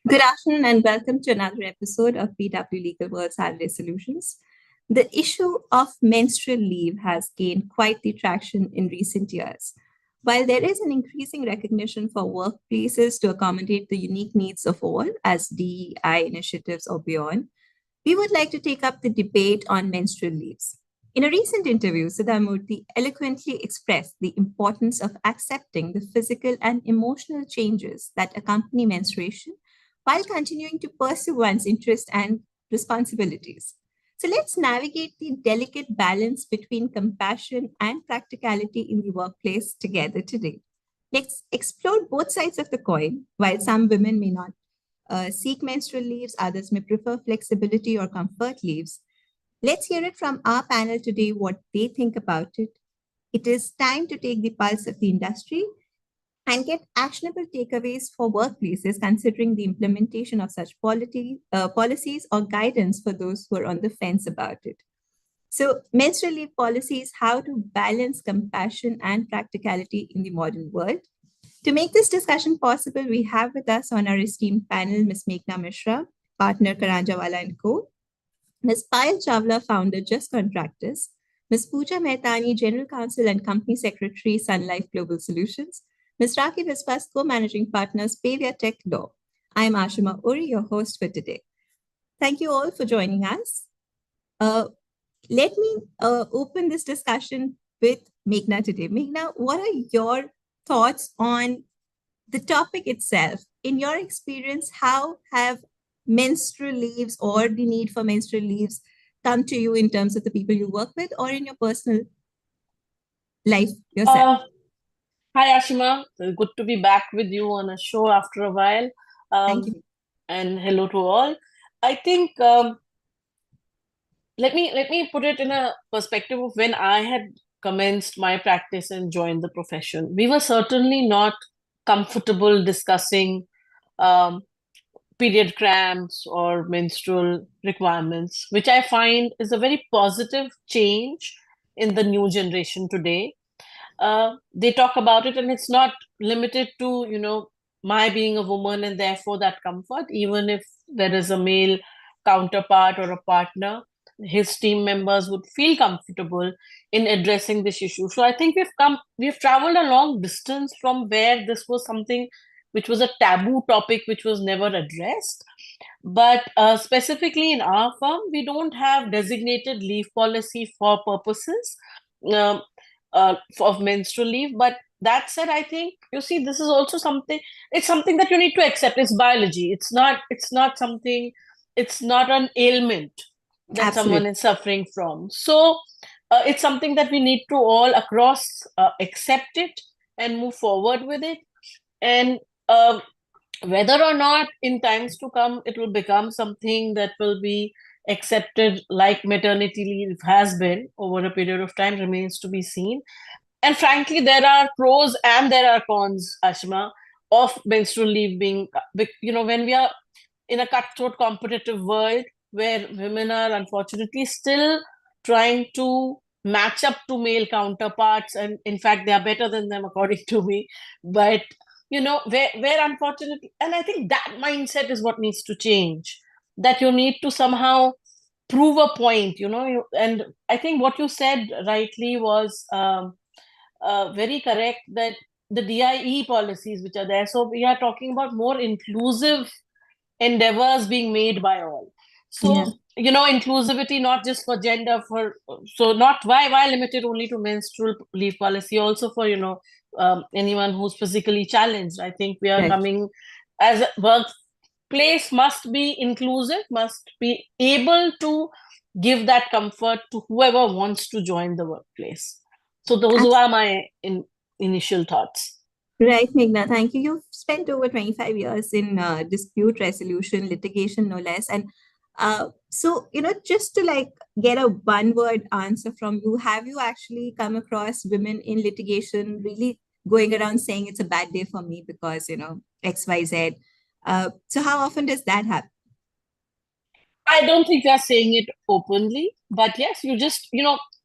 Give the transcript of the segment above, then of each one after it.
Good afternoon and welcome to another episode of PW Legal World Saturday Solutions. The issue of menstrual leave has gained quite the traction in recent years. While there is an increasing recognition for workplaces to accommodate the unique needs of all, as DEI initiatives or beyond, we would like to take up the debate on menstrual leaves. In a recent interview, Siddhamurthy eloquently expressed the importance of accepting the physical and emotional changes that accompany menstruation while continuing to pursue one's interests and responsibilities. So let's navigate the delicate balance between compassion and practicality in the workplace together today. Let's explore both sides of the coin. While some women may not seek menstrual leaves, others may prefer flexibility or comfort leaves. Let's hear it from our panel today what they think about it. It is time to take the pulse of the industry and get actionable takeaways for workplaces considering the implementation of such policies or guidance for those who are on the fence about it. So, menstrual leave policies, how to balance compassion and practicality in the modern world. To make this discussion possible, we have with us on our esteemed panel Ms. Meghna Mishra, partner Karanjawala & Co., Ms. Payal Chawla, founder Just Contractors, Ms. Pooja Mehtani, General Counsel and Company Secretary, Sun Life Global Solutions, Ms. Rakhi Viswas, co-managing partners, Pavia Tech Law. I am Ashima Uri, your host for today. Thank you all for joining us. Let me open this discussion with Meghna today. Meghna, what are your thoughts on the topic itself? In your experience, how have menstrual leaves or the need for menstrual leaves come to you in terms of the people you work with or in your personal life yourself? Hi, Ashima. Good to be back with you on a show after a while. Thank you. And hello to all. I think let me put it in a perspective of when I had commenced my practice and joined the profession. We were certainly not comfortable discussing period cramps or menstrual requirements, which I find is a very positive change in the new generation today. They talk about it, and it's not limited to, my being a woman and therefore that comfort. Even if there is a male counterpart or a partner, his team members would feel comfortable in addressing this issue. So I think we've traveled a long distance from where this was something which was a taboo topic, which was never addressed. But specifically in our firm, we don't have designated leave policy for purposes of menstrual leave. But that said, I think, this is also something, it's something that you need to accept. It's biology. It's not something, it's not an ailment that Absolutely. someone is suffering from. So it's something that we need to all across accept it and move forward with it. And whether or not in times to come it will become something that will be accepted like maternity leave has been over a period of time remains to be seen. And frankly, there are pros and there are cons, Ashma, of menstrual leave being, when we are in a cutthroat competitive world where women are unfortunately still trying to match up to male counterparts, and in fact they are better than them according to me. But where unfortunately, and I think that mindset is what needs to change, that you need to somehow prove a point, and I think what you said rightly was very correct, that the DIE policies which are there, so we are talking about more inclusive endeavors being made by all. So inclusivity not just for gender, so not why limited only to menstrual leave policy, also for anyone who's physically challenged. I think we are coming as a workplace must be inclusive, must be able to give that comfort to whoever wants to join the workplace. So those are my initial thoughts. Right, Meghna, thank you. You've spent over 25 years in dispute resolution, litigation, no less. And so, just to get a one-word answer from you, have you actually come across women in litigation really going around saying it's a bad day for me because, X, Y, Z? So how often does that happen? I don't think they're saying it openly, but yes, you just,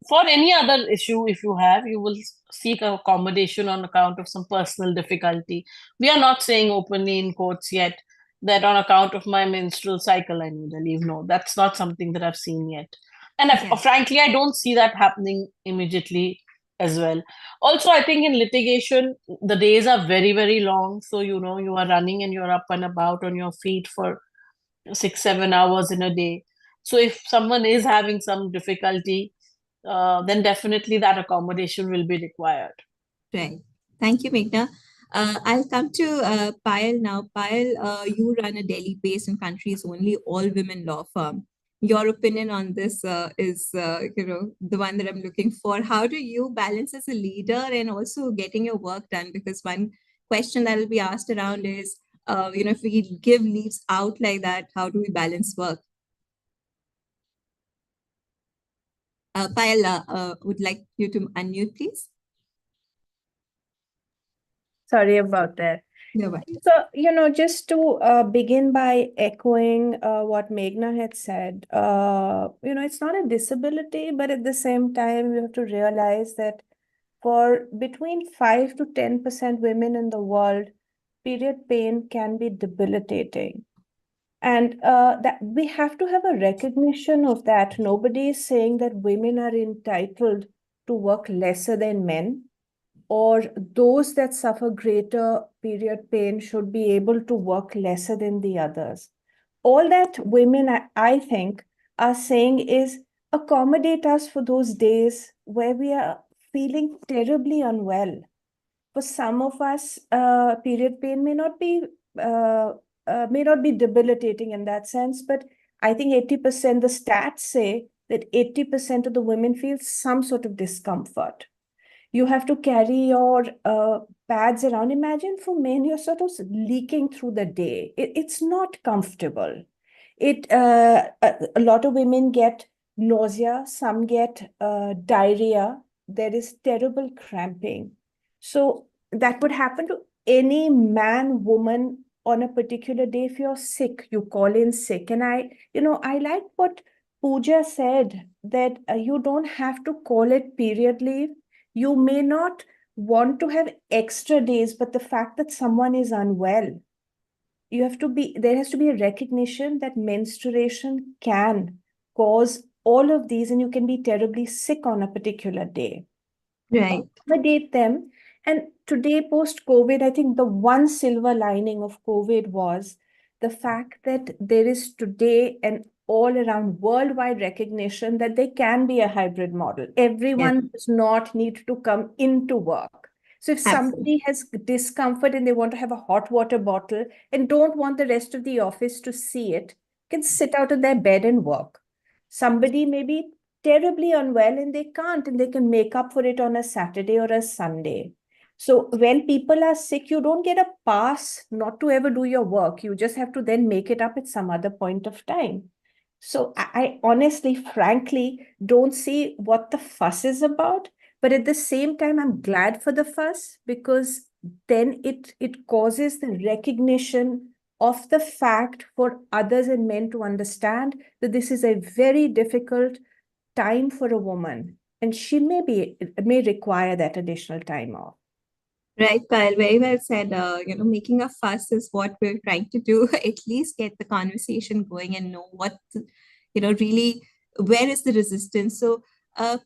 for any other issue, if you have, you will seek accommodation on account of some personal difficulty. We are not saying openly in courts yet that on account of my menstrual cycle, I need a leave. No, that's not something that I've seen yet. And Right. frankly, I don't see that happening immediately as well. Also, I think in litigation, the days are very, very long. So, you are running and you're up and about on your feet for 6 7 hours in a day. So if someone is having some difficulty, then definitely that accommodation will be required. Right. Thank you, Meghna. I'll come to Payal now. Payal, you run a Delhi-based and country's only all-women law firm. Your opinion on this is, the one that I'm looking for. How do you balance as a leader and also getting your work done? Because one question that will be asked around is, if we give leaves out like that, how do we balance work? Payal, would like you to unmute, please. Sorry about that. No worries. So, just to begin by echoing what Meghna had said, it's not a disability, but at the same time, you have to realize that for between 5 to 10% women in the world, period pain can be debilitating. And that we have to have a recognition of that. Nobody is saying that women are entitled to work lesser than men, or those that suffer greater period pain should be able to work lesser than the others. All that women, I think, are saying is accommodate us for those days where we are feeling terribly unwell. For some of us, period pain uh, may not be debilitating in that sense, but I think 80%, the stats say that 80% of the women feel some sort of discomfort. You have to carry your pads around. Imagine for men, you're sort of leaking through the day. It's not comfortable. A lot of women get nausea, some get diarrhea. There is terrible cramping. So that would happen to any man, woman on a particular day. If you're sick, you call in sick. And I like what Pooja said, that you don't have to call it period leave. You may not want to have extra days, but the fact that someone is unwell, there has to be a recognition that menstruation can cause all of these, and you can be terribly sick on a particular day. Right. Accommodate them. And today, post COVID, I think the one silver lining of COVID was the fact that there is today an all around worldwide recognition that there can be a hybrid model. Everyone does not need to come into work. So if Absolutely. somebody has discomfort and they want to have a hot water bottle and don't want the rest of the office to see it, can sit out of their bed and work. Somebody may be terribly unwell and they can't, and they can make up for it on a Saturday or a Sunday. So when people are sick, you don't get a pass not to ever do your work. You just have to then make it up at some other point of time. So I honestly, frankly, don't see what the fuss is about. But at the same time, I'm glad for the fuss, because then it causes the recognition of the fact for others and men to understand that this is a very difficult time for a woman, and she may require that additional time off. Right, Kyle, very well said. Making a fuss is what we're trying to do. At least get the conversation going and know what, really, where is the resistance. So,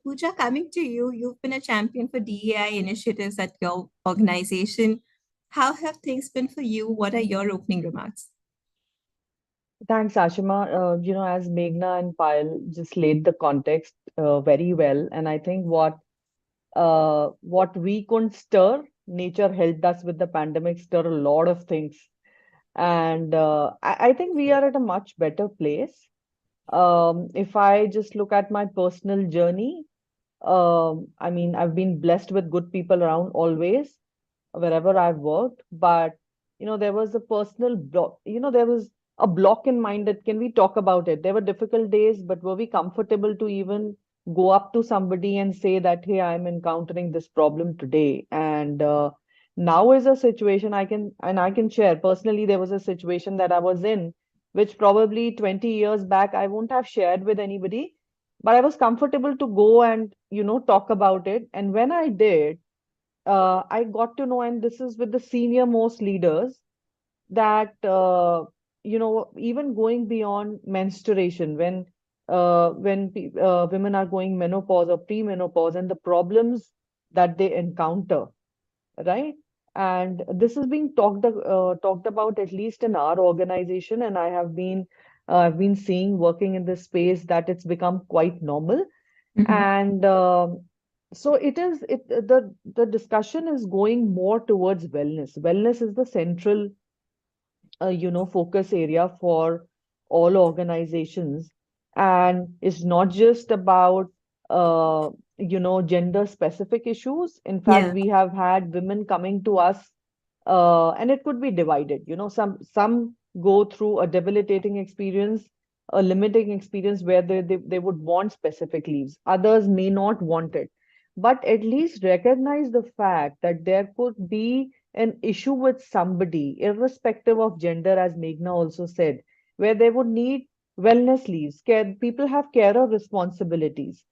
Pooja, coming to you, you've been a champion for DEI initiatives at your organization. How have things been for you? What are your opening remarks? Thanks, Ashima. As Meghna and Payal just laid the context very well, and I think what we couldn't stir, nature helped us with the pandemic stir a lot of things, and I think we are at a much better place. If I just look at my personal journey, I mean, I've been blessed with good people around always, wherever I've worked. But, there was a personal block, there was a block in mind that can we talk about it? There were difficult days, but were we comfortable to even go up to somebody and say that, hey, I'm encountering this problem today? And now is a situation I can share. Personally, there was a situation that I was in which probably 20 years back I won't have shared with anybody, but I was comfortable to go and, talk about it. And when I did, I got to know, and this is with the senior most leaders, that even going beyond menstruation, when women are going menopause or premenopause, and the problems that they encounter, right? And this is being talked about, at least in our organization, and I've been seeing, working in this space, that it's become quite normal. Mhm. And so the discussion is going more towards wellness. Wellness is the central focus area for all organizations. And it's not just about, gender specific issues. In fact, Yeah, we have had women coming to us, and it could be divided. Some go through a debilitating experience, a limiting experience, where they would want specific leaves. Others may not want it. But at least recognize the fact that there could be an issue with somebody, irrespective of gender, as Meghna also said, where they would need wellness leaves. People have carer responsibilities.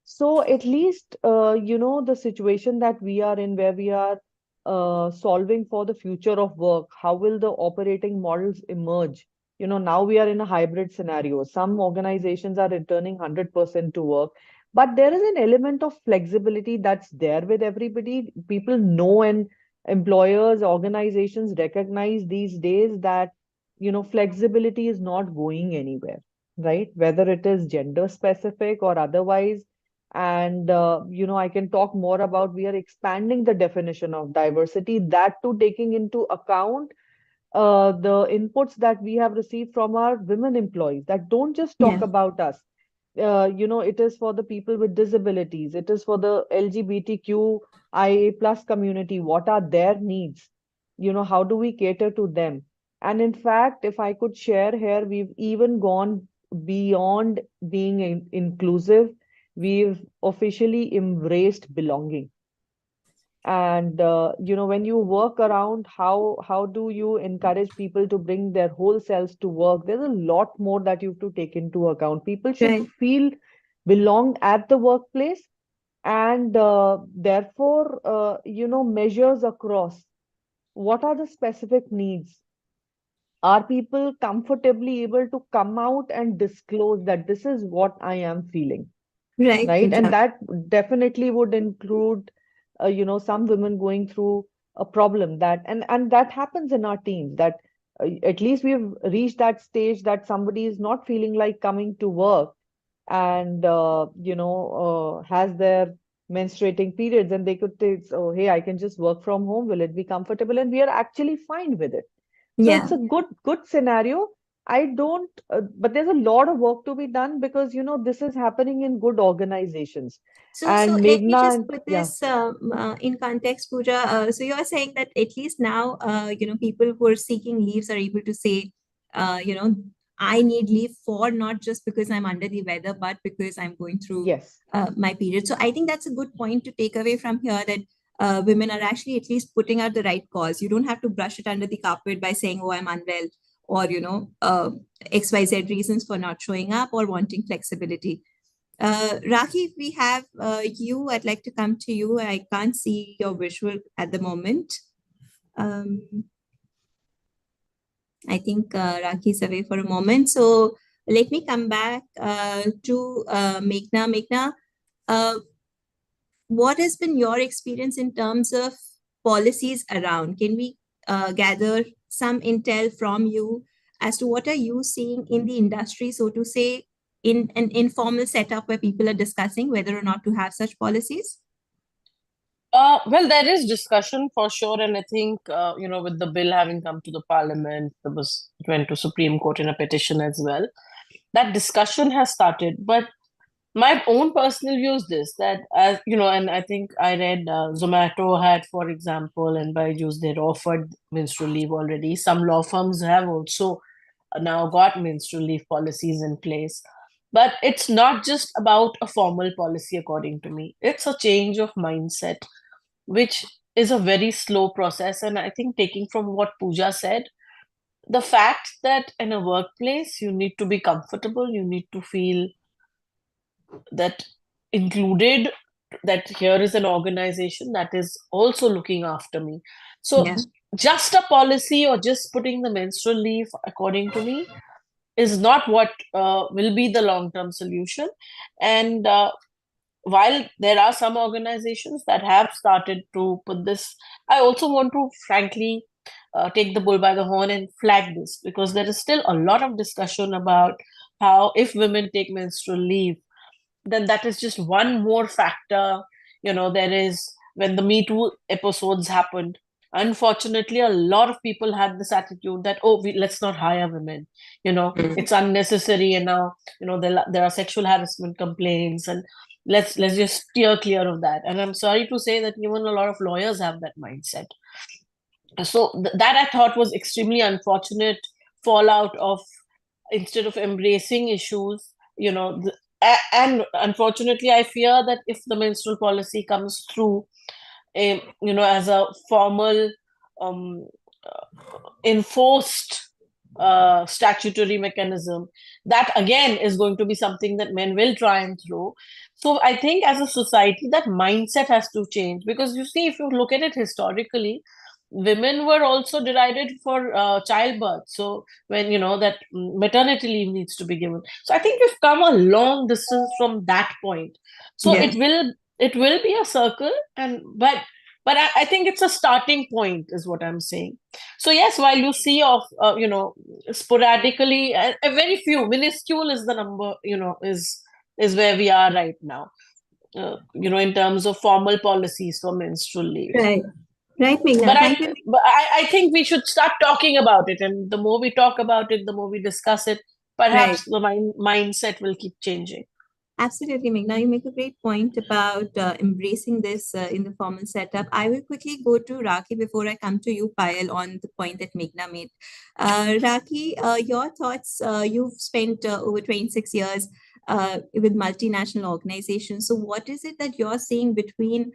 So at least, the situation that we are in, where we are solving for the future of work, how will the operating models emerge? Now we are in a hybrid scenario. Some organizations are returning 100% to work, but there is an element of flexibility that's there with everybody. People know, and employers, organizations recognize these days that, flexibility is not going anywhere, right? Whether it is gender specific or otherwise. And, I can talk more about, we are expanding the definition of diversity, that too taking into account the inputs that we have received from our women employees, that don't just talk yeah, about us. It is for the people with disabilities, it is for the LGBTQIA plus community. What are their needs? How do we cater to them? And in fact, if I could share here, we've even gone beyond being inclusive. We've officially embraced belonging. And when you work around, how do you encourage people to bring their whole selves to work? There's a lot more that you have to take into account. People should right, feel belong at the workplace. And therefore, measures across, what are the specific needs? Are people comfortably able to come out and disclose that this is what I am feeling? right, Right? And Pooja. that definitely would include, some women going through a problem, and that happens in our teams, that at least we've reached that stage that somebody is not feeling like coming to work, and has their menstruating periods, and they could say, oh, hey, I can just work from home, will it be comfortable? And we are actually fine with it. So Yeah. it's a good scenario. I don't, but there's a lot of work to be done, because this is happening in good organizations. So And let me Meghna, just and put yeah, this in context, Pooja. So you're saying that at least now, people who are seeking leaves are able to say, uh, you know, I need leave for not just because I'm under the weather, but because I'm going through yes, my period. So I think that's a good point to take away from here, that women are actually at least putting out the right cause. You don't have to brush it under the carpet by saying, oh, I'm unwell, or, XYZ reasons for not showing up or wanting flexibility. Rakhi, if we have you, I'd like to come to you. I can't see your visual at the moment. Um, I think Rakhi's away for a moment. So let me come back to Meghna. Meghna, uh, what has been your experience in terms of policies around? Can we gather some intel from you as to what are you seeing in the industry, so to say, in an informal setup where people are discussing whether or not to have such policies? Well, there is discussion for sure, and I think with the bill having come to the parliament, it went to Supreme Court in a petition as well. That discussion has started, but my own personal view is this: that, as you know, and I think I read Zomato had, for example, and Byju's, they'd offered menstrual leave already. Some law firms have also now got menstrual leave policies in place. But it's not just about a formal policy, according to me. It's a change of mindset, which is a very slow process. And I think, taking from what Pooja said, the fact that in a workplace you need to be comfortable, you need to feel that included, that here is an organization that is also looking after me. So Yeah. just a policy or just putting the menstrual leave, according to me, is not what will be the long term solution. And while there are some organizations that have started to put this, I also want to frankly take the bull by the horn and flag this, because there is still a lot of discussion about how if women take menstrual leave, then that is just one more factor. There is, when the Me Too episodes happened, unfortunately, a lot of people had this attitude that, oh, let's not hire women. Mm. It's unnecessary, and now, there are sexual harassment complaints, and let's just steer clear of that. And I'm sorry to say that even a lot of lawyers have that mindset. So that I thought was extremely unfortunate fallout of, instead of embracing issues, and unfortunately, I fear that if the menstrual policy comes through, as a formal, um, enforced statutory mechanism, that again is going to be something that men will try and throw. So I think as a society, that mindset has to change, because you see, if you look at it historically, women were also derided for childbirth. So when that maternity leave needs to be given. So I think we've come a long distance from that point. So Yeah. it will be a circle, and but I think it's a starting point, is what I'm saying. So yes, while you see of sporadically, a very few, minuscule is the number, is where we are right now. In terms of formal policies for menstrual leave. Right. Right, Meghna. But Thank you. I think we should start talking about it, and the more we talk about it, the more we discuss it, Right. perhaps the mindset will keep changing. Absolutely, Meghna. You make a great point about embracing this in the formal setup. I will quickly go to Raki before I come to you, Payal, on the point that Meghna made. Raki, your thoughts. You've spent over 26 years with multinational organizations. So, what is it that you're seeing between,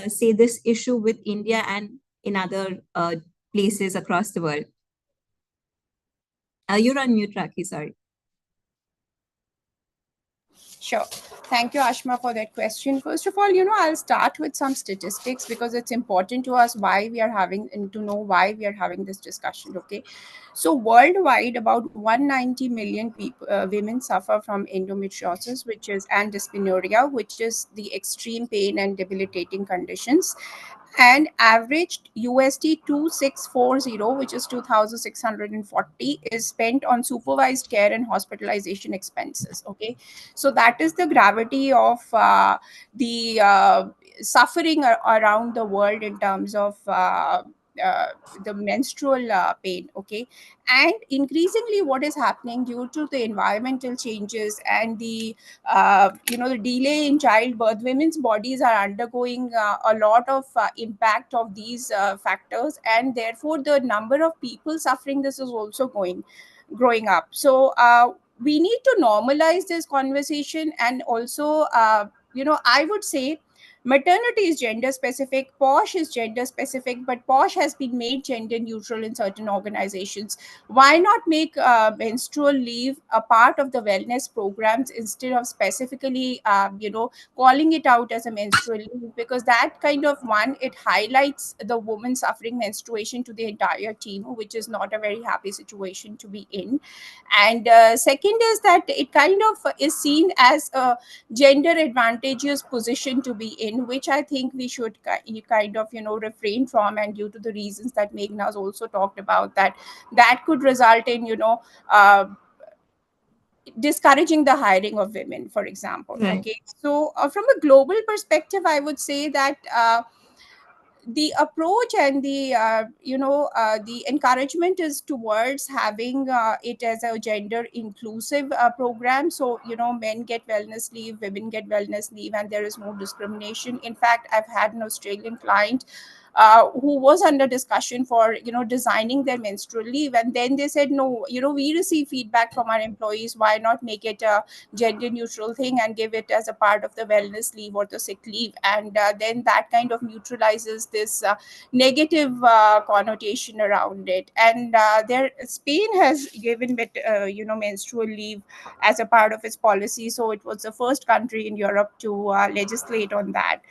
say, this issue with India and in other places across the world? You're on mute, Raki. Sorry. Sure. Thank you, Ashma, for that question. First of all, I'll start with some statistics because it's important to us why we are having and to know why we are having this discussion. Okay. So, worldwide, about 190 million people, women suffer from endometriosis, which is and dysmenorrhea, which is the extreme pain and debilitating conditions, and averaged USD 2640, which is 2,640, is spent on supervised care and hospitalization expenses. Okay, so that is the gravity of the suffering around the world in terms of uh, the menstrual pain. Okay, and increasingly what is happening due to the environmental changes and the delay in childbirth, women's bodies are undergoing a lot of impact of these factors, and therefore the number of people suffering this is also growing up. So we need to normalize this conversation, and also I would say maternity is gender specific, posh is gender specific, but posh has been made gender neutral in certain organizations. Why not make menstrual leave a part of the wellness programs instead of specifically calling it out as a menstrual leave? Because that kind of one, it highlights the woman suffering menstruation to the entire team, which is not a very happy situation to be in. And second is that it kind of is seen as a gender advantageous position to be in, which I think we should kind of refrain from, and due to the reasons that Meghna has also talked about, that could result in uh, discouraging the hiring of women, for example. Right. Okay, so from a global perspective, I would say that the approach and the encouragement is towards having it as a gender inclusive program. So men get wellness leave, women get wellness leave, and there is no discrimination. In fact, I've had an Australian client who was under discussion for designing their menstrual leave, and then they said, no, we receive feedback from our employees, why not make it a gender neutral thing and give it as a part of the wellness leave or the sick leave, and then that kind of neutralizes this negative connotation around it. And there Spain has given menstrual leave as a part of its policy, so it was the first country in Europe to legislate on that.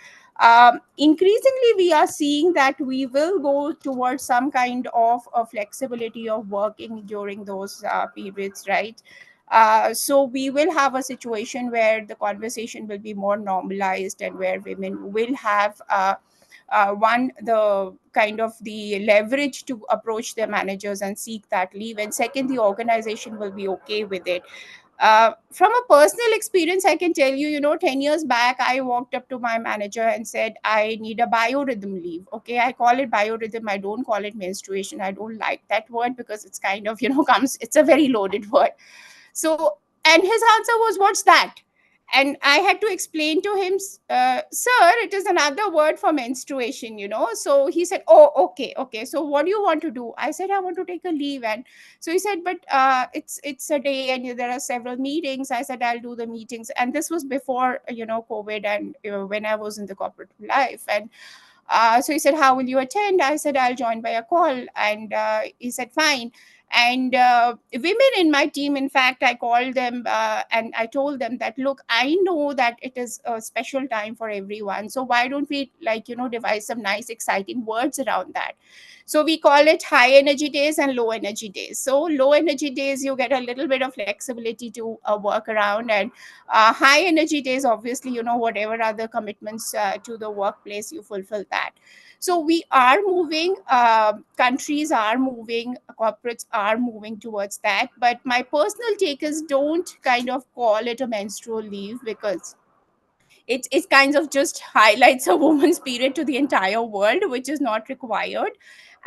Increasingly, we are seeing that we will go towards some kind of a flexibility of working during those periods, right? So we will have a situation where the conversation will be more normalized, and where women will have one, the kind of the leverage to approach their managers and seek that leave, and second, the organization will be okay with it. From a personal experience, I can tell you, 10 years back, I walked up to my manager and said, I need a biorhythm leave. Okay, I call it biorhythm. I don't call it menstruation. I don't like that word because it's kind of, it's a very loaded word. So, and his answer was, what's that? And I had to explain to him, sir, it is another word for menstruation. So he said, oh, okay. So what do you want to do? I said, I want to take a leave. And so he said, but it's a day and there are several meetings. I said, I'll do the meetings. And this was before, COVID, and when I was in the corporate life. And so he said, how will you attend? I said, I'll join by a call. And he said, fine. And women in my team, in fact, I called them and I told them that, look, I know that it is a special time for everyone. So why don't we devise some nice, exciting words around that? So we call it high energy days and low energy days. So low energy days, you get a little bit of flexibility to work around. And high energy days, obviously, whatever other commitments to the workplace, you fulfill that. So we are moving, countries are moving, corporates are moving towards that. But my personal take is, don't kind of call it a menstrual leave, because it kind of just highlights a woman's period to the entire world, which is not required.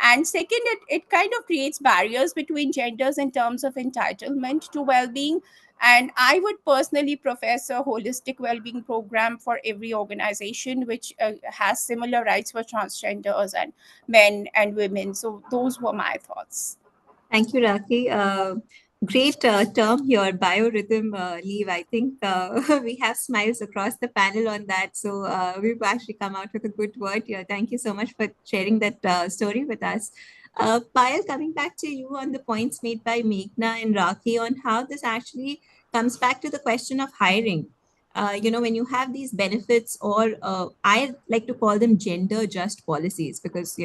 And second, it kind of creates barriers between genders in terms of entitlement to well-being. And I would personally profess a holistic well-being program for every organization, which has similar rights for transgenders and men and women. So those were my thoughts. Thank you, Raki. Great term here, biorhythm leave. I think we have smiles across the panel on that. So we've actually come out with a good word here. Thank you so much for sharing that story with us. Payal, coming back to you on the points made by Meghna and Raki on how this actually comes back to the question of hiring. When you have these benefits, or I like to call them gender just policies, because,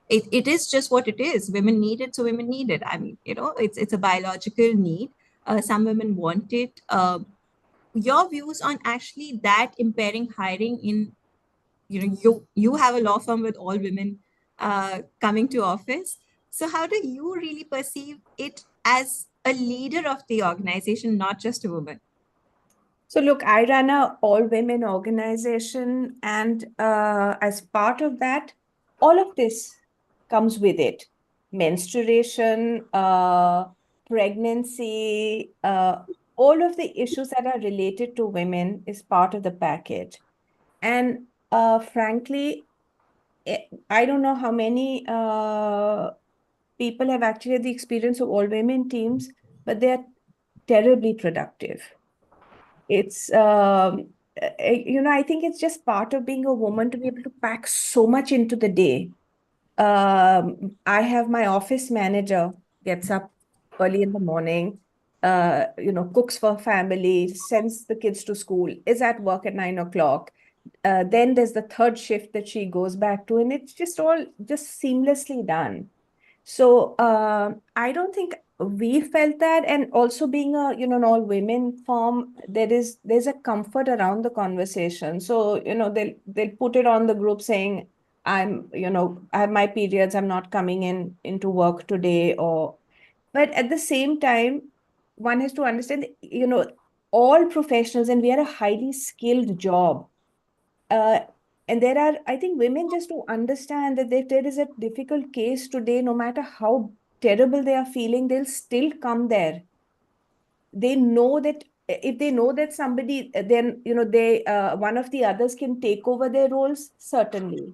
it is just what it is. Women need it, so women need it. I mean, it's a biological need. Some women want it. Your views on actually that impairing hiring in, you have a law firm with all women coming to office. So how do you really perceive it as a leader of the organization, not just a woman? So look, I run a all-women organization, and as part of that, all of this comes with it. Menstruation, pregnancy, all of the issues that are related to women is part of the package. And frankly, I don't know how many people have actually had the experience of all-women teams, but they are terribly productive. It's, I think it's just part of being a woman to be able to pack so much into the day. I have my office manager gets up early in the morning, cooks for family, sends the kids to school, is at work at 9 o'clock. Then there's the third shift that she goes back to, and it's just all just seamlessly done. So I don't think we felt that, and also being a an all women firm, there's a comfort around the conversation. So they'll put it on the group saying, I have my periods, I'm not coming into work today. Or but at the same time, one has to understand, all professionals, and we are a highly skilled job. uh, and there are, I think, women just to understand that if there is a difficult case today, no matter how terrible they are feeling, they'll still come there. They know that if they know that somebody, then, they, one of the others can take over their roles, certainly.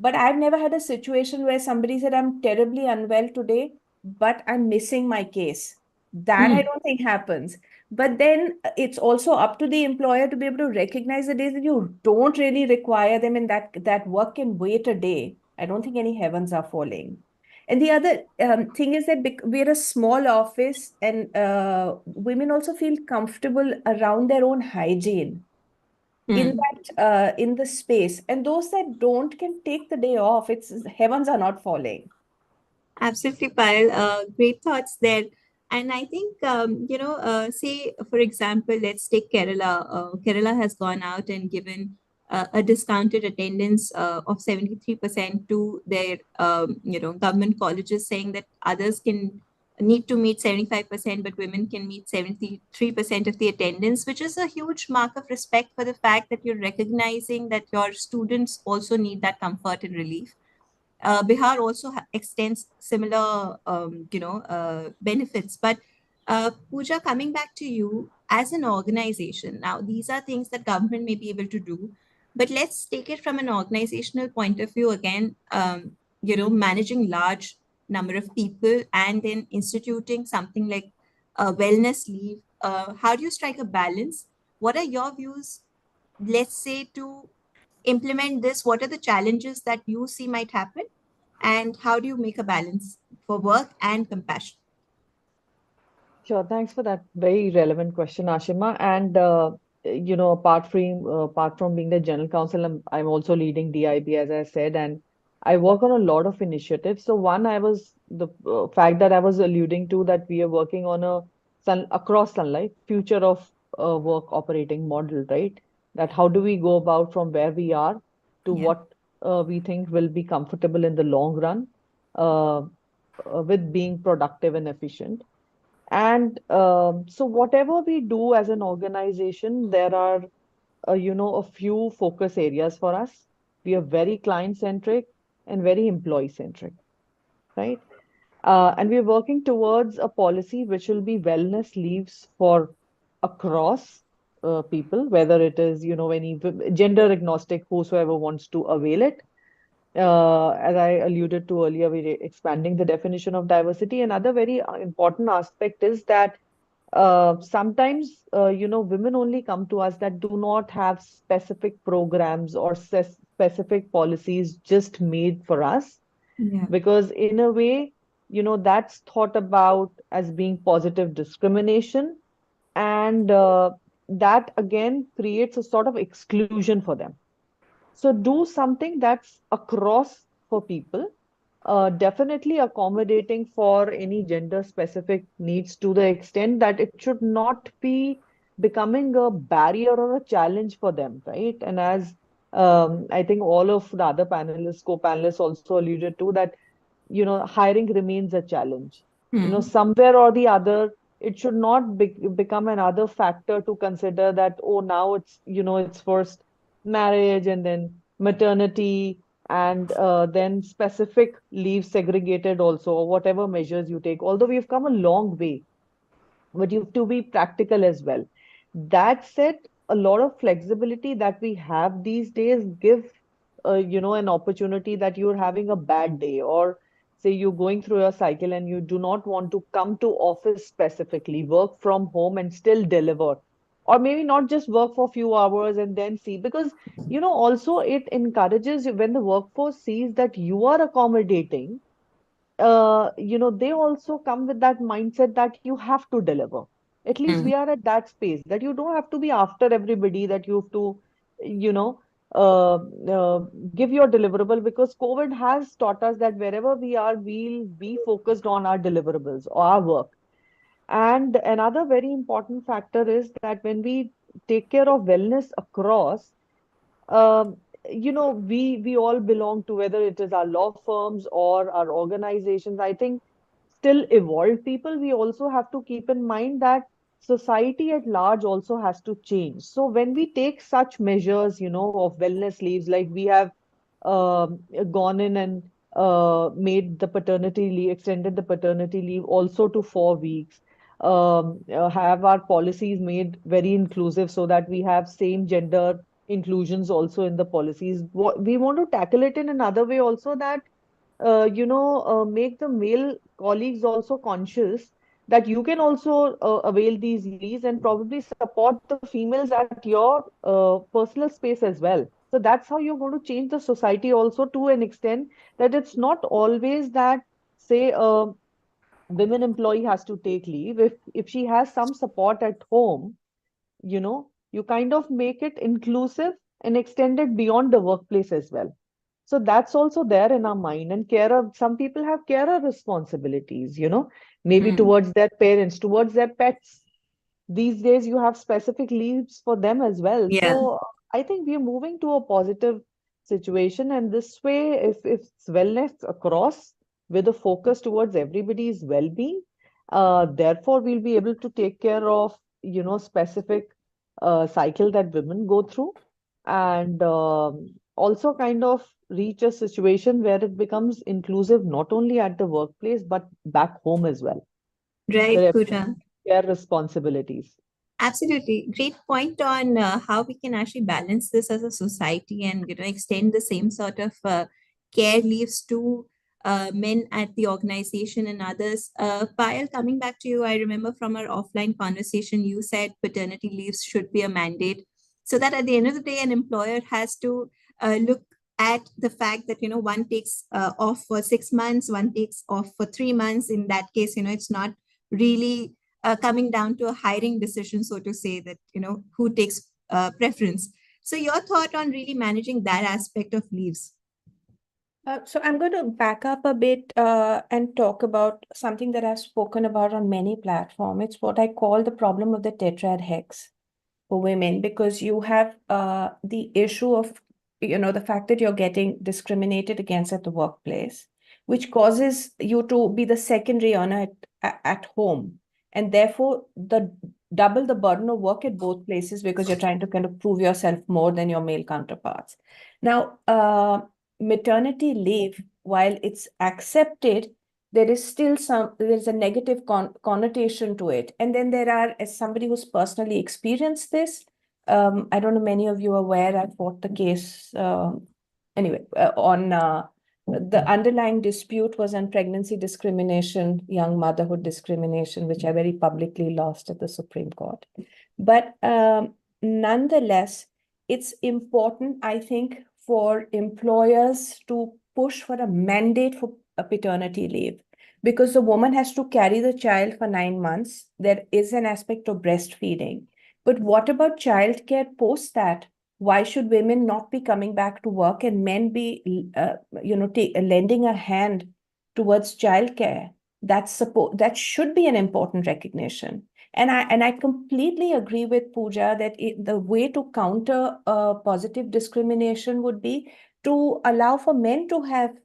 But I've never had a situation where somebody said, I'm terribly unwell today, but I'm missing my case. That I don't think happens. But then it's also up to the employer to be able to recognize the days that you don't really require them and that work can wait a day. I don't think any heavens are falling. And the other thing is that we're a small office and women also feel comfortable around their own hygiene in in the space. And those that don't can take the day off. It's heavens are not falling. Absolutely, Payal. Great thoughts there. And I think, say, for example, let's take Kerala. Kerala has gone out and given a discounted attendance of 73% to their, government colleges, saying that others can need to meet 75%, but women can meet 73% of the attendance, which is a huge mark of respect for the fact that you're recognizing that your students also need that comfort and relief. Bihar also extends similar, benefits. But Pooja, coming back to you as an organization, now these are things that government may be able to do, but let's take it from an organizational point of view again. Managing large number of people and then instituting something like a wellness leave. How do you strike a balance? What are your views? Let's say to implement this, what are the challenges that you see might happen? And how do you make a balance for work and compassion? Sure, thanks for that very relevant question, Ashima. And apart from being the general counsel, I'm also leading DIB, as I said, and I work on a lot of initiatives. So one, I was the fact that I was alluding to that we are working on a across sunlight future of work operating model, right? That how do we go about from where we are to Yeah. what we think will be comfortable in the long run, uh, with being productive and efficient. And so whatever we do as an organization, there are, a few focus areas for us. We are very client-centric and very employee-centric, right? And we're working towards a policy which will be wellness leaves for across people, whether it is, any gender agnostic, whosoever wants to avail it. As I alluded to earlier, we're expanding the definition of diversity. Another very important aspect is that sometimes, women only come to us that do not have specific programs or specific policies just made for us, Yeah. because in a way, that's thought about as being positive discrimination. And that again creates a sort of exclusion for them. So do something that's across for people, definitely accommodating for any gender specific needs to the extent that it should not be becoming a barrier or a challenge for them, right? And as I think all of the other panelists, co-panelists also alluded to that, hiring remains a challenge. Somewhere or the other, it should not become another factor to consider that, oh, now it's first marriage and then maternity and then specific leave segregated also, or whatever measures you take. Although we've come a long way, but you have to be practical as well. That said, a lot of flexibility that we have these days give, an opportunity that you're having a bad day, or say you're going through a cycle and you do not want to come to office specifically, work from home and still deliver, or maybe not just work for a few hours and then see, because, also it encourages when the workforce sees that you are accommodating, they also come with that mindset that you have to deliver. At least we are at that space that you don't have to be after everybody, that you have to, you know, uh, uh, give your deliverable, because COVID has taught us that wherever we are, we'll be focused on our deliverables or our work. And another very important factor is that when we take care of wellness across, um, we all belong to, whether it is our law firms or our organizations, I think still evolved people. We also have to keep in mind that society at large also has to change. So when we take such measures, of wellness leaves, like we have gone in and made the paternity leave, extended the paternity leave also to 4 weeks, have our policies made very inclusive so that we have same gender inclusions also in the policies. We want to tackle it in another way also, that make the male colleagues also conscious that you can also avail these leaves and probably support the females at your personal space as well. So that's how you're going to change the society also, to an extent that it's not always that, say, women employee has to take leave. If she has some support at home, you kind of make it inclusive and extend it beyond the workplace as well. So that's also there in our mind. And carer, some people have carer responsibilities, maybe towards their parents, towards their pets. These days you have specific leaves for them as well. Yeah. So I think we are moving to a positive situation, and this way, if it's wellness across with a focus towards everybody's well-being, therefore we'll be able to take care of specific cycle that women go through, and also kind of reach a situation where it becomes inclusive not only at the workplace but back home as well, Right, where everybody Pooja. share responsibilities. Absolutely. Great point on how we can actually balance this as a society and extend the same sort of care leaves to men at the organization and others. Payal, coming back to you, I remember from our offline conversation, you said paternity leaves should be a mandate, so that at the end of the day, an employer has to look at the fact that one takes off for 6 months, one takes off for 3 months. In that case, it's not really coming down to a hiring decision, so to say, that who takes preference. So your thought on really managing that aspect of leaves? So I'm going to back up a bit and talk about something that I've spoken about on many platforms. It's what I call the problem of the tetrad hex for women, because you have the issue of the fact that you're getting discriminated against at the workplace, which causes you to be the secondary earner at home, and therefore double the burden of work at both places, because you're trying to kind of prove yourself more than your male counterparts. Now, maternity leave, while it's accepted, there's a negative connotation to it. And then there are, as somebody who's personally experienced this, I don't know, many of you are aware, I fought the case on the underlying dispute was on pregnancy discrimination, young motherhood discrimination, which I very publicly lost at the Supreme Court. But nonetheless, it's important, I think, for employers to push for a mandate for a paternity leave, because the woman has to carry the child for 9 months. There is an aspect of breastfeeding. But what about childcare post that? Why should women not be coming back to work and men be, lending a hand towards childcare? That should be an important recognition. And I completely agree with Pooja that the way to counter positive discrimination would be to allow for men to have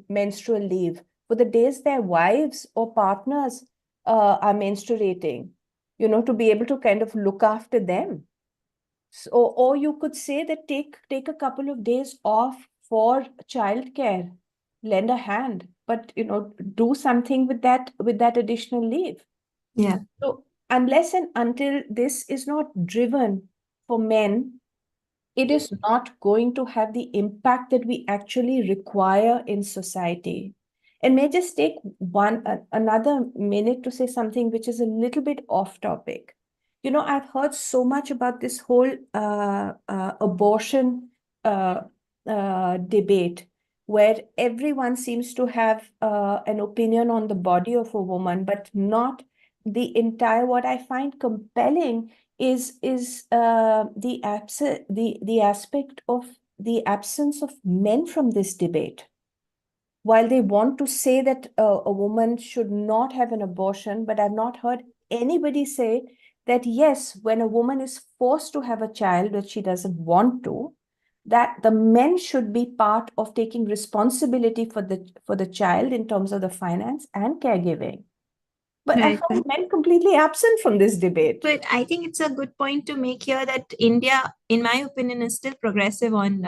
menstrual leave for the days their wives or partners are menstruating, to be able to kind of look after them. So, or you could say that take a couple of days off for childcare, lend a hand, but do something with that additional leave. Yeah. So unless and until this is not driven for men, it is not going to have the impact that we actually require in society. And may I just take another minute to say something which is a little bit off topic. I've heard so much about this whole abortion debate, where everyone seems to have an opinion on the body of a woman, but not the entire. What I find compelling is the aspect of the absence of men from this debate. While they want to say that a woman should not have an abortion, but I've not heard anybody say that yes, when a woman is forced to have a child that she doesn't want to, that the men should be part of taking responsibility for the child in terms of the finance and caregiving. But I Right. found men completely absent from this debate. But I think it's a good point to make here that India, in my opinion, is still progressive on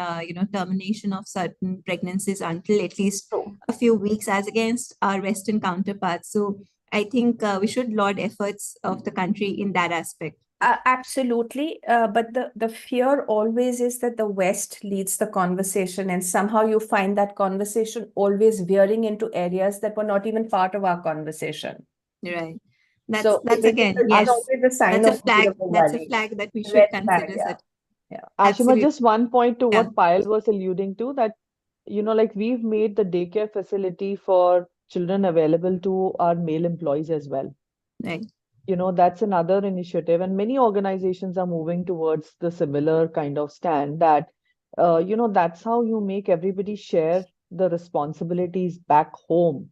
termination of certain pregnancies until at least a few weeks, as against our Western counterparts. So I think we should laud efforts of the country in that aspect. Absolutely. But the fear always is that the West leads the conversation, and somehow you find that conversation always veering into areas that were not even part of our conversation. Right. So That's again, that's yes, always a sign that's a of a bit flag. of a That's a worry. flag that we should Red flag, consider. yeah. That Yeah. Ashima, absolutely, just one point to yeah, what Payal was alluding to, that, like we've made the daycare facility for children available to our male employees as well. right, That's another initiative, and many organizations are moving towards the similar kind of stand that, that's how you make everybody share the responsibilities back home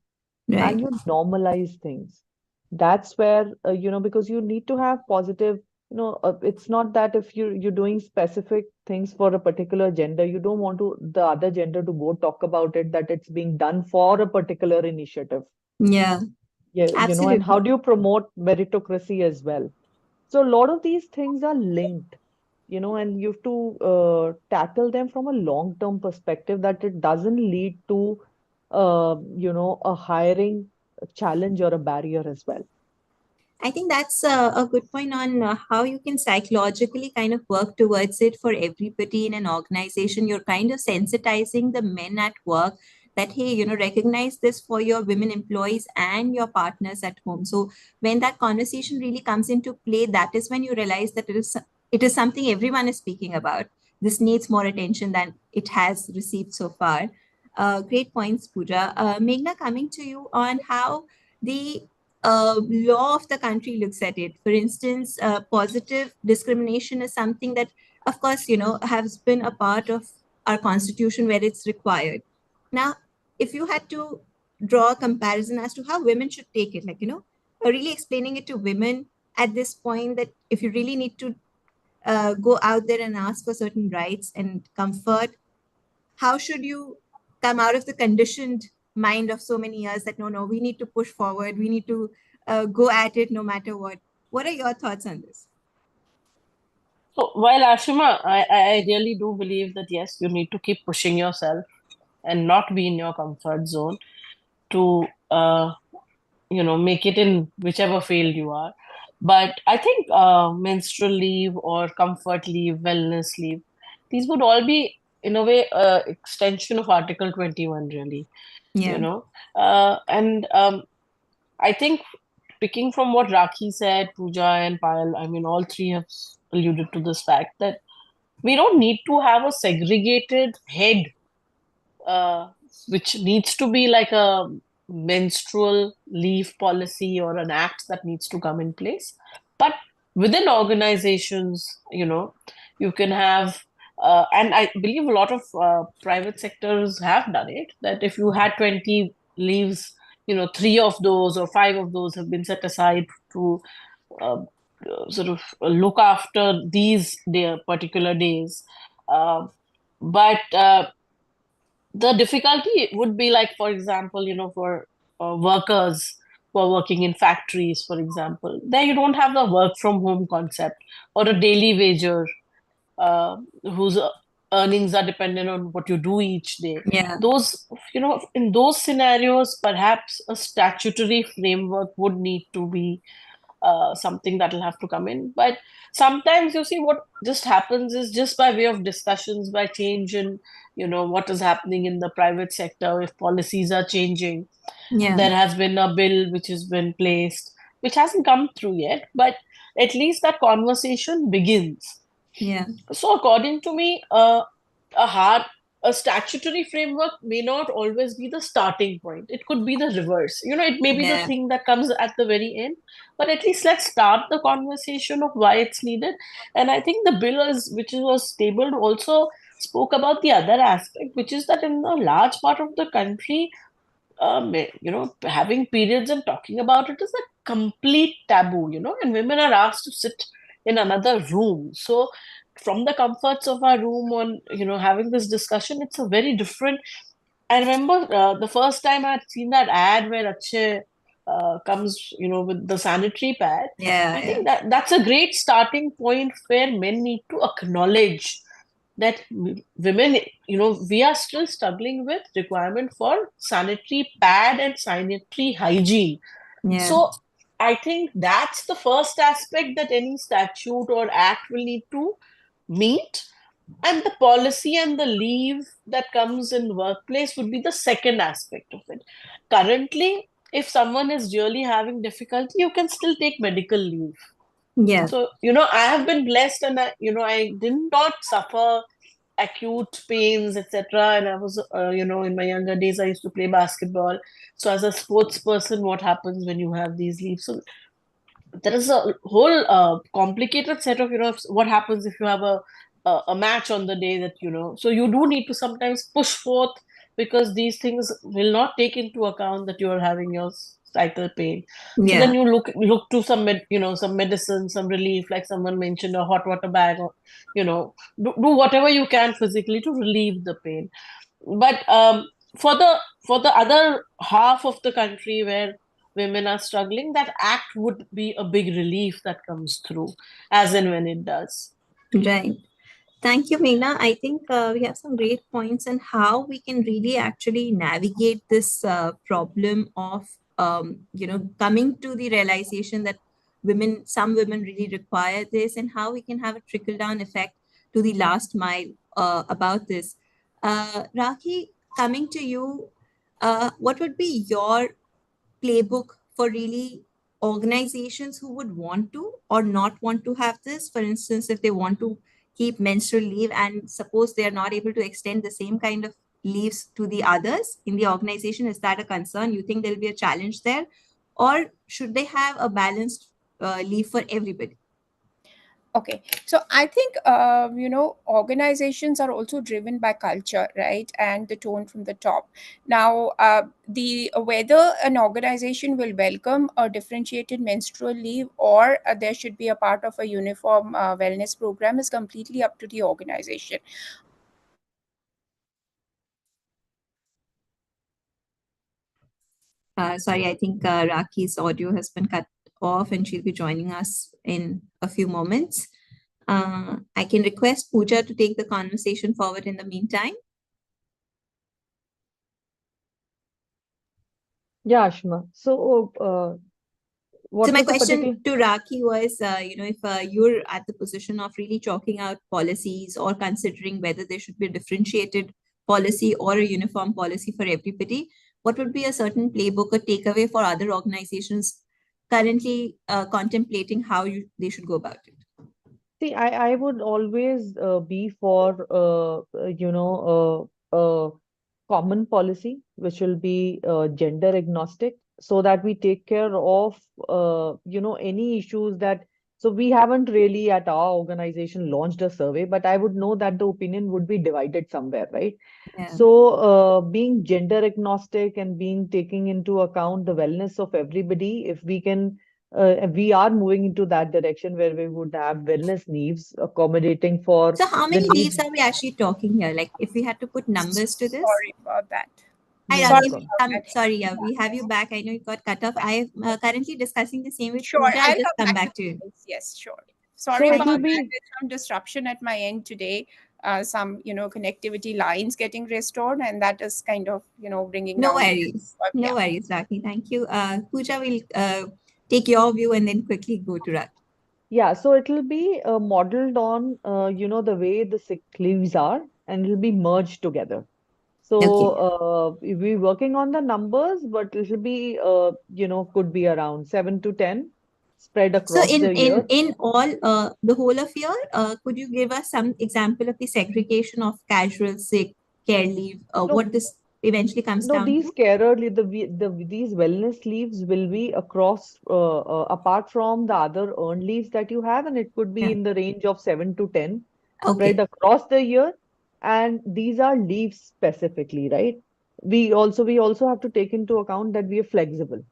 right, and you normalize things. That's where, because you need to have positive, it's not that if you're doing specific things for a particular gender, you don't want to the other gender to go talk about it, that it's being done for a particular initiative. yeah, Yeah, and how absolutely. do you promote meritocracy as well? So a lot of these things are linked, and you have to tackle them from a long-term perspective, that it doesn't lead to, a hiring challenge or a barrier as well. I think that's a good point on how you can psychologically kind of work towards it for everybody in an organization. You're kind of sensitizing the men at work that, hey, recognize this for your women employees and your partners at home. So when that conversation really comes into play, that is when you realize that it is something everyone is speaking about. This needs more attention than it has received so far. Great points, Pooja. Meghna, coming to you on how the law of the country looks at it. For instance, positive discrimination is something that, of course, has been a part of our constitution where it's required. Now, if you had to draw a comparison as to how women should take it, like, really explaining it to women at this point, that if you really need to go out there and ask for certain rights and comfort, how should you come out of the conditioned mind of so many years that no, we need to push forward, we need to go at it no matter what are your thoughts on this? So while Ashima, I really do believe that yes, you need to keep pushing yourself and not be in your comfort zone to make it in whichever field you are. But I think menstrual leave or comfort leave, wellness leave, these would all be in a way extension of Article 21, really. you Yeah, know and I think, picking from what Rakhi said, Pooja and Payal, I mean, all three have alluded to this fact that we don't need to have a segregated head, uh, which needs to be like a menstrual leave policy or an act that needs to come in place. But within organizations, you can have, and I believe a lot of private sectors have done it, that if you had 20 leaves, three of those or five of those have been set aside to uh, sort of look after these particular days. Uh, but the difficulty would be like, for example, for workers who are working in factories, for example, there you don't have the work from home concept, or a daily wager whose earnings are dependent on what you do each day. yeah, Those, in those scenarios, perhaps a statutory framework would need to be something that will have to come in. But sometimes you see what just happens is, just by way of discussions, by change in what is happening in the private sector, if policies are changing, yeah, there has been a bill which has been placed, which hasn't come through yet, but at least that conversation begins. yeah, So according to me, a hard a statutory framework may not always be the starting point. It could be the reverse. It may be the yeah, thing that comes at the very end, but at least let's start the conversation of why it's needed. And I think the bill which was tabled also spoke about the other aspect, which is that in a large part of the country, having periods and talking about it is a complete taboo, and women are asked to sit in another room. So from the comforts of our room on, having this discussion, it's a very different. I remember the first time I'd seen that ad where Akshay comes, with the sanitary pad. yeah, I yeah, think that's a great starting point where men need to acknowledge that women, we are still struggling with requirement for sanitary pad and sanitary hygiene. yeah, So I think that's the first aspect that any statute or act will need to meet. And the policy and the leave that comes in workplace would be the second aspect of it. Currently, if someone is really having difficulty, you can still take medical leave. Yeah. So, I have been blessed, and I did not suffer acute pains, etc. And I was, in my younger days, I used to play basketball. So as a sports person, what happens when you have these leaves? So there is a whole complicated set of, what happens if you have a match on the day that, so you do need to sometimes push forth, because these things will not take into account that you are having your cycle pain. So Yeah. then you look to some medicine, some relief, like someone mentioned, a hot water bag, or do whatever you can physically to relieve the pain. But for the other half of the country where women are struggling, that act would be a big relief that comes through, as and when it does. Right. Thank you, Meena. I think we have some great points on how we can really actually navigate this problem of, coming to the realization that some women really require this, and how we can have a trickle down effect to the last mile about this. Rakhi, coming to you, what would be your playbook for really organizations who would want to or not want to have this? For instance, if they want to keep menstrual leave and suppose they are not able to extend the same kind of leaves to the others in the organization, is that a concern? You think there'll be a challenge there? Or should they have a balanced leave for everybody? Okay, so I think organizations are also driven by culture, right, and the tone from the top. Now, the whether an organization will welcome a differentiated menstrual leave, or there should be a part of a uniform wellness program, is completely up to the organization. Sorry, I think Raki's audio has been cut off and she'll be joining us in a few moments. I can request Pooja to take the conversation forward in the meantime. Yeah, Ashma. So, So what my was the question particular? to Raki was, if you're at the position of really chalking out policies or considering whether there should be a differentiated policy or a uniform policy for everybody, what would be a certain playbook or takeaway for other organizations currently contemplating how they should go about it? See, I would always be for common policy, which will be gender agnostic, so that we take care of any issues that. So we haven't really at our organization launched a survey, but I would know that the opinion would be divided somewhere, right? Yeah. So being gender agnostic and being taking into account the wellness of everybody, if we can. We are moving into that direction where we would have wellness needs accommodating for So how the many needs. leaves are we actually talking here? Like if we had to put numbers to this? Sorry about that. Hi, Yeah, Sorry no Raki. problem. about that. Sorry, yeah, we have you back. I know you got cut off. I'm currently discussing the same with Sure, Pooja. I'll I'll just come come back back to to you. this. Yes, sure. So Sorry Thank it about will you. that. be. There's some disruption at my end today. Some connectivity lines getting restored, and that is kind of bringing No down the worries. network. No Yeah. worries, Raki. Thank you. Pooja will take your view and then quickly go to Raki. Yeah, so it'll be modeled on, the way the sick leaves are, and it'll be merged together. So Okay. we're working on the numbers, but it'll be, could be around 7 to 10 spread So across in the in year. in all the whole of year, could you give us some example of the segregation of casual sick care leave? What No, this eventually comes no, down these to? carer leave, these wellness leaves will be across, apart from the other earned leaves that you have, and it could be Yeah. in the range of 7 to 10 spread Okay. across the year. And these are leaves specifically, right? We also have to take into account that we are flexible.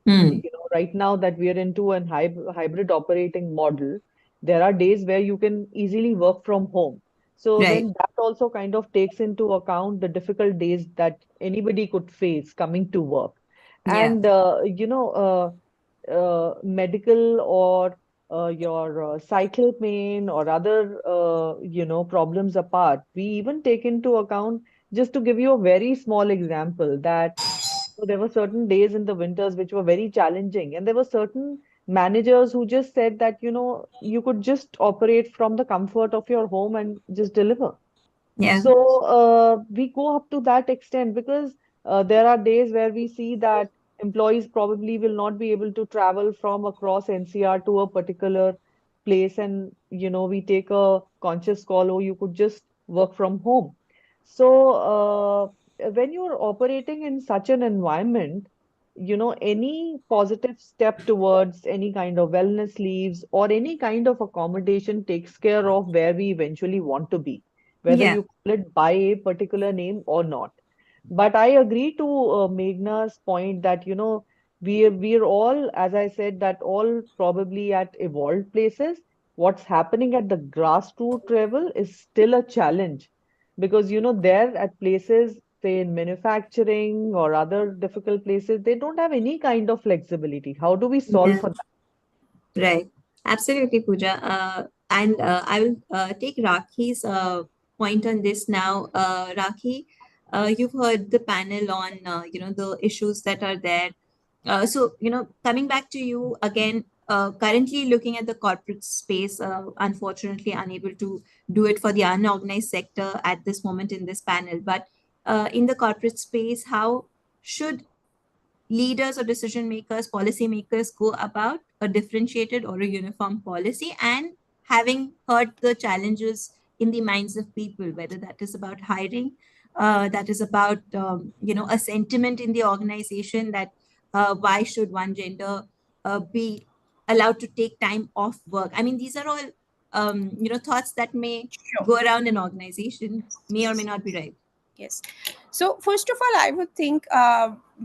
Hmm. Right now that we are into an hybrid operating model, there are days where you can easily work from home. So Right. then that also kind of takes into account the difficult days that anybody could face coming to work. Yeah. And medical or your cycle pain or other problems apart, we even take into account, just to give you a very small example, that So there were certain days in the winters which were very challenging, and there were certain managers who just said that, you could just operate from the comfort of your home and just deliver. Yeah. So we go up to that extent because there are days where we see that employees probably will not be able to travel from across NCR to a particular place, and we take a conscious call, or you could just work from home. So when you're operating in such an environment, any positive step towards any kind of wellness leaves or any kind of accommodation takes care of where we eventually want to be, whether Yeah. you call it by a particular name or not. But I agree to Meghna's point that, we're all, as I said, that all probably at evolved places. What's happening at the grassroots level is still a challenge because, there at places, say in manufacturing or other difficult places, they don't have any kind of flexibility. How do we solve Yeah. for that? Right. Absolutely, Pooja. And I will take Rakhi's point on this now. Rakhi, you've heard the panel on the issues that are there. Coming back to you again, currently looking at the corporate space, unfortunately unable to do it for the unorganized sector at this moment in this panel. But in the corporate space, how should leaders or decision makers, policy makers go about a differentiated or a uniform policy, and having heard the challenges in the minds of people, whether that is about hiring, that is about a sentiment in the organization that why should one gender be allowed to take time off work. I mean, these are all thoughts that may Sure. go around an organization, may or may Yes. not be right. Yes. So first of all, I would think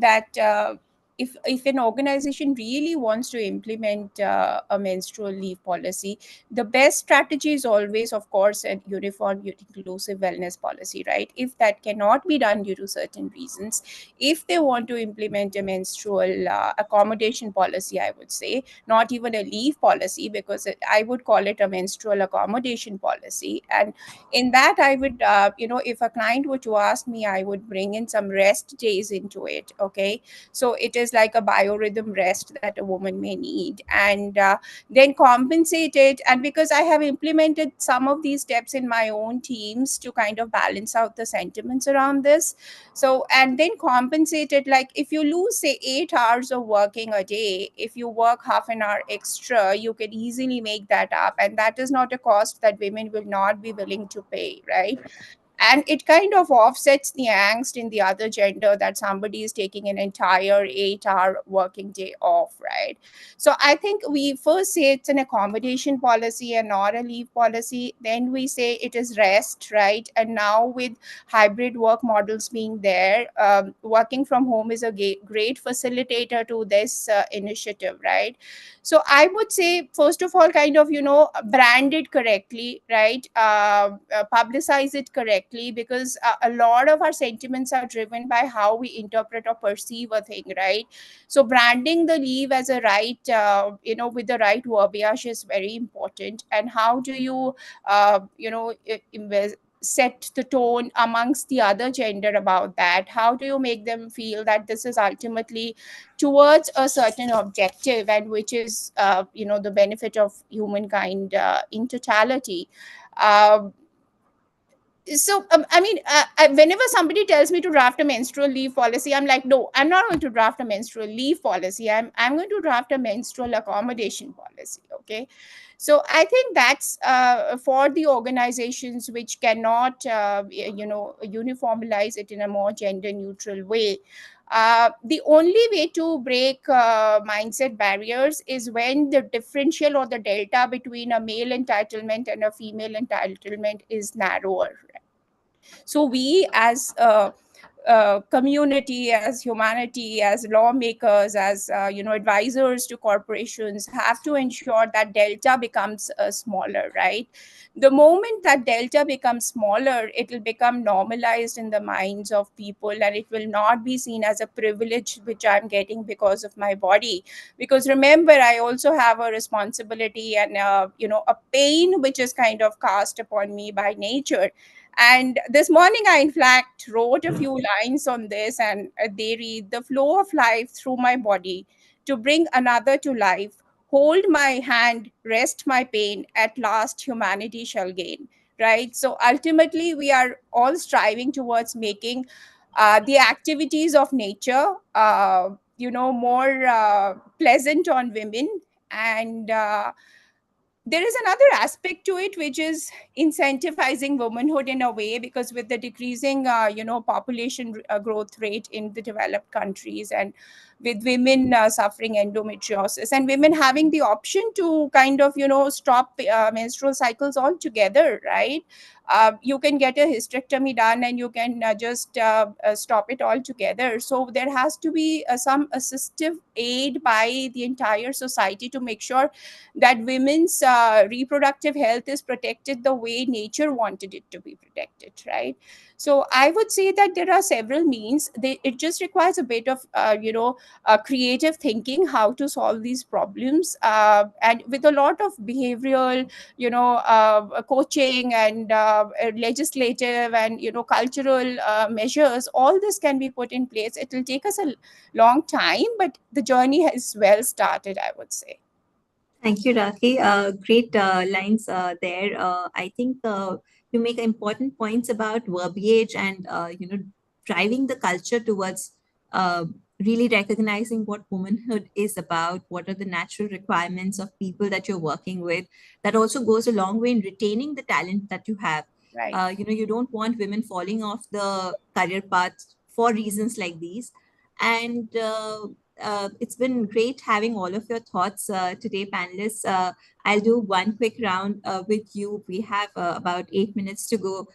that if an organization really wants to implement a menstrual leave policy, the best strategy is always, of course, a uniform, inclusive wellness policy, right? If that cannot be done due to certain reasons, if they want to implement a menstrual accommodation policy, I would say, not even a leave policy, because I would call it a menstrual accommodation policy. And in that, I would if a client were to ask me, I would bring in some rest days into it. Okay, so it is like a biorhythm rest that a woman may need, and then compensate it. And because I have implemented some of these steps in my own teams to kind of balance out the sentiments around this, so and then compensate it, like if you lose say 8 hours of working a day, if you work half an hour extra, you can easily make that up, and that is not a cost that women will not be willing to pay, right? And it kind of offsets the angst in the other gender that somebody is taking an entire 8-hour working day off, right? So I think we first say it's an accommodation policy and not a leave policy, then we say it is rest, right? And now with hybrid work models being there, working from home is a great facilitator to this initiative, right? So I would say, first of all, kind of brand it correctly, right? Publicize it correctly, because a lot of our sentiments are driven by how we interpret or perceive a thing, right? So branding the leave as a right, with the right verbiage is very important. And how do you set the tone amongst the other gender about that? How do you make them feel that this is ultimately towards a certain objective, and which is the benefit of humankind in totality? Um Whenever somebody tells me to draft a menstrual leave policy, I'm like, no, I'm not going to draft a menstrual leave policy. I'm going to draft a menstrual accommodation policy. Okay, so I think that's for the organizations which cannot uniformalize it in a more gender neutral way. The only way to break mindset barriers is when the differential or the delta between a male entitlement and a female entitlement is narrower. So we as a community, as humanity, as lawmakers, as advisors to corporations, have to ensure that delta becomes smaller, right? The moment that delta becomes smaller, it will become normalized in the minds of people, and it will not be seen as a privilege which I'm getting because of my body. Because remember, I also have a responsibility and a pain which is kind of cast upon me by nature. And this morning, I in fact wrote a few lines on this, and they read: "The flow of life through my body to bring another to life. Hold my hand, rest my pain. At last, humanity shall gain." Right? So ultimately, we are all striving towards making the activities of nature, more pleasant on women. And there is another aspect to it, which is incentivizing womanhood in a way, because with the decreasing population growth rate in the developed countries, and with women suffering endometriosis, and women having the option to kind of stop menstrual cycles altogether, right? You can get a hysterectomy done, and you can just stop it altogether. So there has to be some assistive aid by the entire society to make sure that women's reproductive health is protected the way nature wanted it to be protected, right? So I would say that there are several means. It just requires a bit of creative thinking how to solve these problems, and with a lot of behavioral coaching, and legislative, and cultural measures. All this can be put in place. It will take us a long time, but the journey has well started, I would say. Thank you, Raki. Great lines there. I think you make important points about verbiage and driving the culture towards uh, really recognizing what womanhood is about. What are the natural requirements of people that you're working with? That also goes a long way in retaining the talent that you have. Right. You don't want women falling off the career path for reasons like these. And it's been great having all of your thoughts today, panelists. I'll do one quick round with you. We have about 8 minutes to go.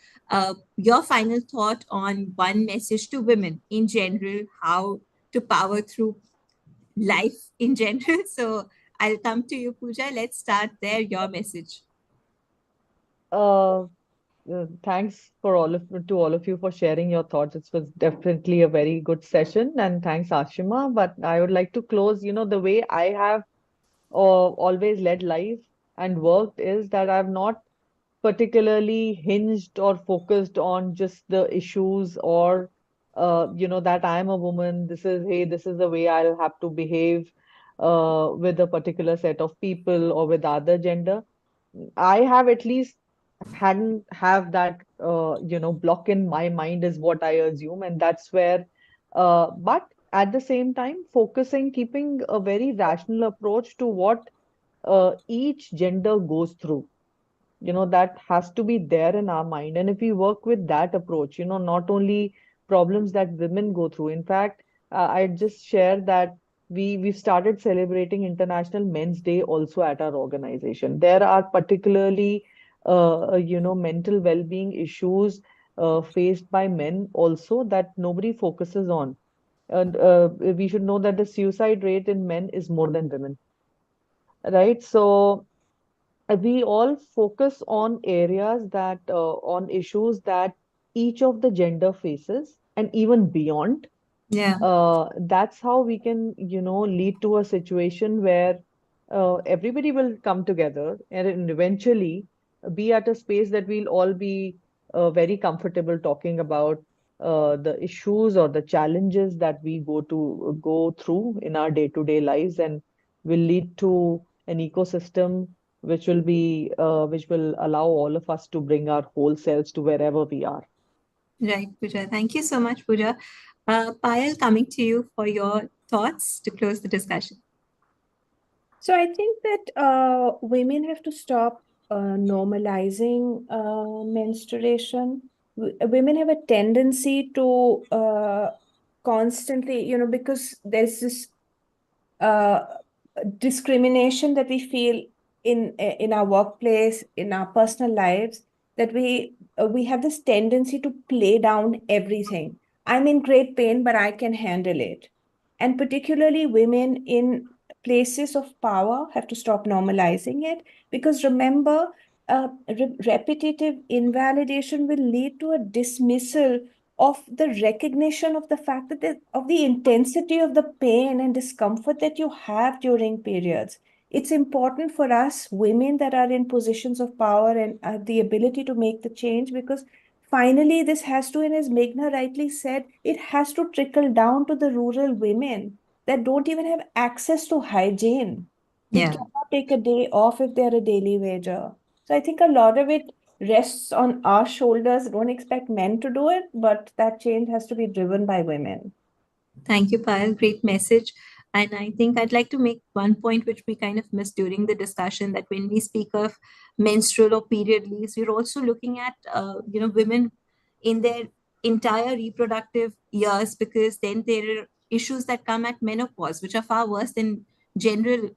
Your final thought on one message to women in general, how to power through life in general. So I'll come to you, Pooja. Let's start there. Your message. Uh, Thanks for all of you for sharing your thoughts. It was definitely a very good session, and thanks, Ashima. But I would like to close, the way I have always led life and worked is that I've not particularly hinged or focused on just the issues or that I'm a woman. This is the way I'll have to behave with a particular set of people or with the other gender. I have at least hadn't have that block in my mind is what I assume, and that's where but at the same time focusing, keeping a very rational approach to what each gender goes through, that has to be there in our mind. And if we work with that approach, not only problems that women go through. In fact, I just share that we've started celebrating International Men's Day also at our organization. There are particularly mental well-being issues faced by men also that nobody focuses on. And we should know that the suicide rate in men is more than women, right? So we all focus on areas that on issues that each of the gender faces and even beyond. Yeah. That's how we can lead to a situation where everybody will come together and eventually be at a space that we'll all be very comfortable talking about the issues or the challenges that we go through in our day-to-day lives, and will lead to an ecosystem which will allow all of us to bring our whole selves to wherever we are. Right, Pooja. Thank you so much, Pooja. Payal, coming to you for your thoughts to close the discussion. So I think that women have to stop normalizing menstruation. Women have a tendency to constantly, because there's this uh, discrimination that we feel in our workplace, in our personal lives, that we have this tendency to play down everything. I'm in great pain, but I can handle it. And particularly women in places of power have to stop normalizing it, because remember, repetitive invalidation will lead to a dismissal of the recognition of the fact that of the intensity of the pain and discomfort that you have during periods. It's important for us women that are in positions of power and the ability to make the change, because finally, this has to, and as Meghna rightly said, it has to trickle down to the rural women that don't even have access to hygiene. They Yeah. cannot take a day off if they're a daily wager. So I think a lot of it rests on our shoulders. Don't expect men to do it, but that change has to be driven by women. Thank you, Payal. Great message. And I think I'd like to make one point which we kind of missed during the discussion, that when we speak of menstrual or period leaves, we're also looking at women in their entire reproductive years, because then there are issues that come at menopause which are far worse than general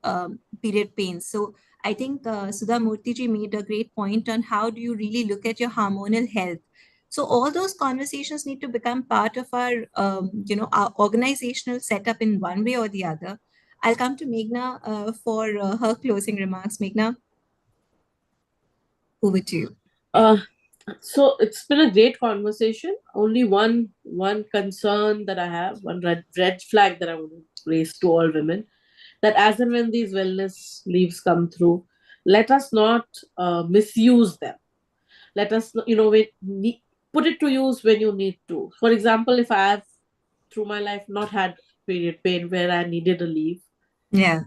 period pains. So I think Sudha Murthy made a great point on how do you really look at your hormonal health. So all those conversations need to become part of our organizational setup in one way or the other. I'll come to Meghna for her closing remarks. Meghna, over to you. Uh, so it's been a great conversation. Only one concern that I have, one red flag that I want to raise to all women, that as and when these wellness leaves come through, let us not misuse them. Let us, put it to use when you need to. For example, if I have through my life not had period pain where I needed a leave, Yeah,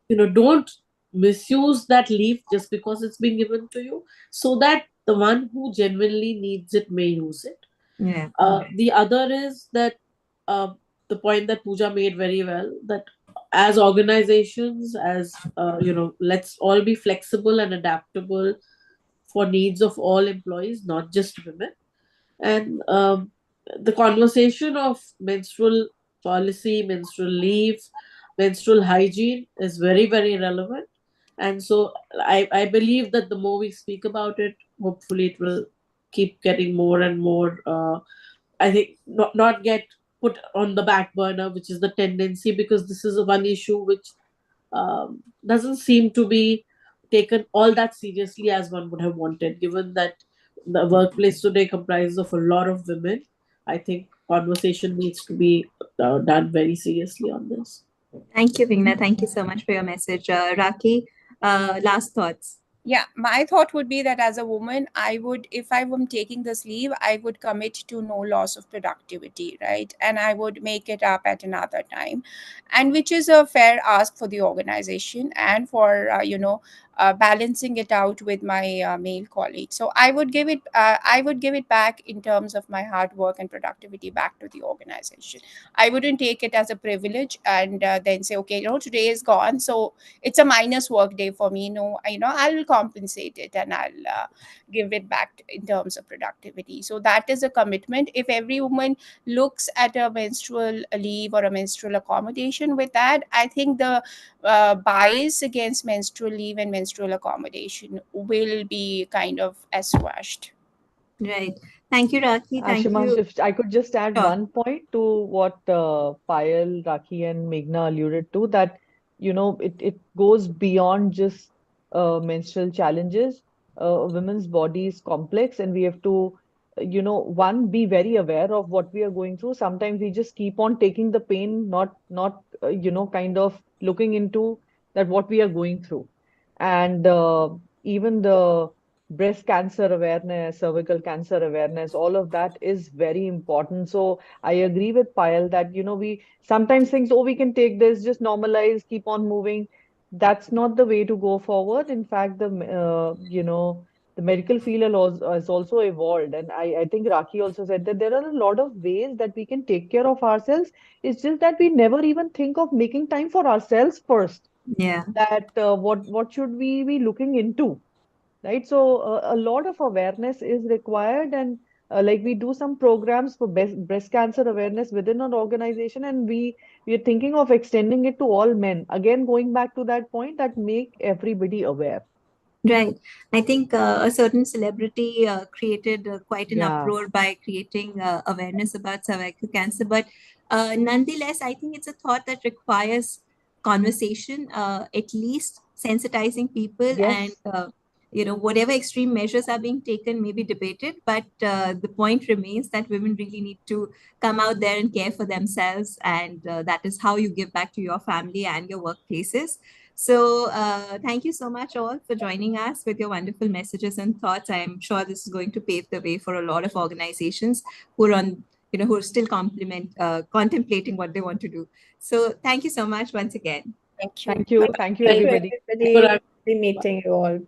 don't misuse that leave just because it's being given to you, so that the one who genuinely needs it may use it. yeah, The other is that uh, the point that Pooja made very well, that as organizations, as let's all be flexible and adaptable for needs of all employees, not just women. And the conversation of menstrual policy, menstrual leave, menstrual hygiene is very, very relevant. And so I believe that the more we speak about it, hopefully it will keep getting more and more, I think, not get put on the back burner, which is the tendency, because this is one issue which doesn't seem to be taken all that seriously as one would have wanted, given that the workplace today comprises of a lot of women. I think conversation needs to be done very seriously on this. Thank you, Meghna. Thank you so much for your message. Raki, last thoughts. Yeah, my thought would be that as a woman, I would, if I were taking this leave, I would commit to no loss of productivity, right? And I would make it up at another time, and which is a fair ask for the organization and for, balancing it out with my male colleagues. So I would give it back in terms of my hard work and productivity back to the organization. I wouldn't take it as a privilege and then say, okay, today is gone, so it's a minus work day for me. No, I'll compensate it and I'll give it back in terms of productivity. So that is a commitment. If every woman looks at a menstrual leave or a menstrual accommodation with that, I think the bias against menstrual leave and menstrual accommodation will be kind of assuaged. Right. Thank you, Raki. Thank Ashimash, you. if I could just add Sure. one point to what Payal, Raki, and Meghna alluded to, that it goes beyond just menstrual challenges. Women's body is complex, and we have to, one, be very aware of what we are going through. Sometimes we just keep on taking the pain, not kind of looking into that what we are going through, and even the breast cancer awareness, cervical cancer awareness, all of that is very important. So I agree with Payal that, we sometimes think, oh, we can take this, just normalize, keep on moving. That's not the way to go forward. In fact, the medical field has also evolved. And I think Raki also said that there are a lot of ways that we can take care of ourselves. It's just that we never even think of making time for ourselves first. Yeah. That what should we be looking into? Right, so a lot of awareness is required, and like we do some programs for breast cancer awareness within our organization, and we are thinking of extending it to all men, again going back to that point, that make everybody aware. Right. I think a certain celebrity created quite an Yeah. uproar by creating awareness about cervical cancer. But nonetheless, I think it's a thought that requires conversation, at least sensitizing people and Yes. whatever extreme measures are being taken may be debated, but the point remains that women really need to come out there and care for themselves, and that is how you give back to your family and your workplaces. So thank you so much all for joining us with your wonderful messages and thoughts. I'm sure this is going to pave the way for a lot of organizations who are still contemplating what they want to do. So thank you so much once again. Thank you. Thank you. Thank you, Thank you, everybody. everybody. Lovely meeting you all.